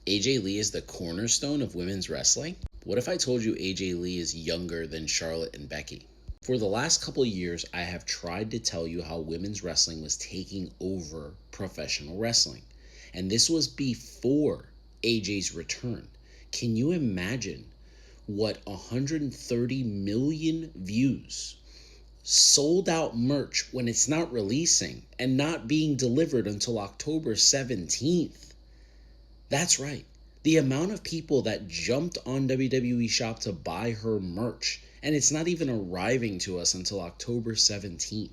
AJ Lee is the cornerstone of women's wrestling? What if I told you AJ Lee is younger than Charlotte and Becky? For the last couple of years, I have tried to tell you how women's wrestling was taking over professional wrestling. And this was before AJ's return. Can you imagine what 130 million views, sold out merch when it's not releasing, and not being delivered until October 17th? That's right. The amount of people that jumped on WWE Shop to buy her merch, and it's not even arriving to us until October 17th.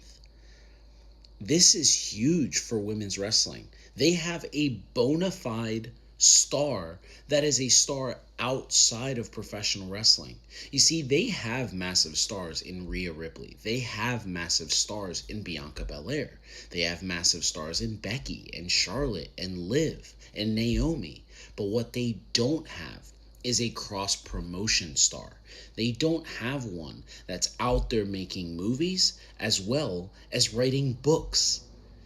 This is huge for women's wrestling. They have a bona fide star that is a star outside of professional wrestling. You see, they have massive stars in Rhea Ripley. They have massive stars in Bianca Belair. They have massive stars in Becky and Charlotte and Liv and Naomi. But what they don't have is a cross promotion star. They don't have one that's out there making movies as well as writing books.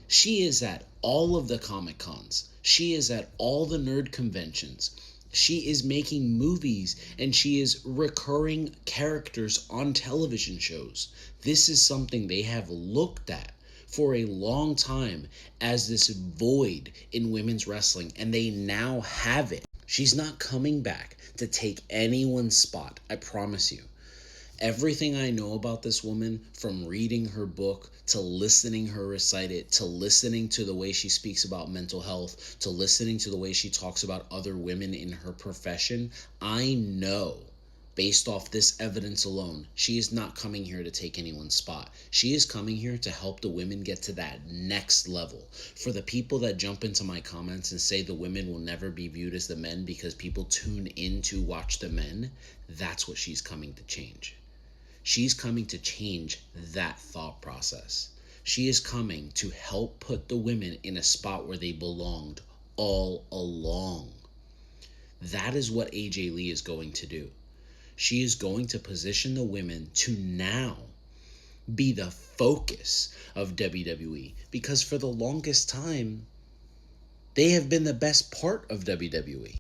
She is at all of the Comic Cons. She is at all the nerd conventions. She is making movies and she is recurring characters on television shows. This is something they have looked at for a long time as this void in women's wrestling, and they now have it. She's not coming back to take anyone's spot, I promise you. Everything I know about this woman, from reading her book to listening her recite it, to listening to the way she speaks about mental health, to listening to the way she talks about other women in her profession, I know, based off this evidence alone, she is not coming here to take anyone's spot. She is coming here to help the women get to that next level. For the people that jump into my comments and say the women will never be viewed as the men because people tune in to watch the men, that's what she's coming to change. She's coming to change that thought process. She is coming to help put the women in a spot where they belonged all along. That is what AJ Lee is going to do. She is going to position the women to now be the focus of WWE, because for the longest time, they have been the best part of WWE.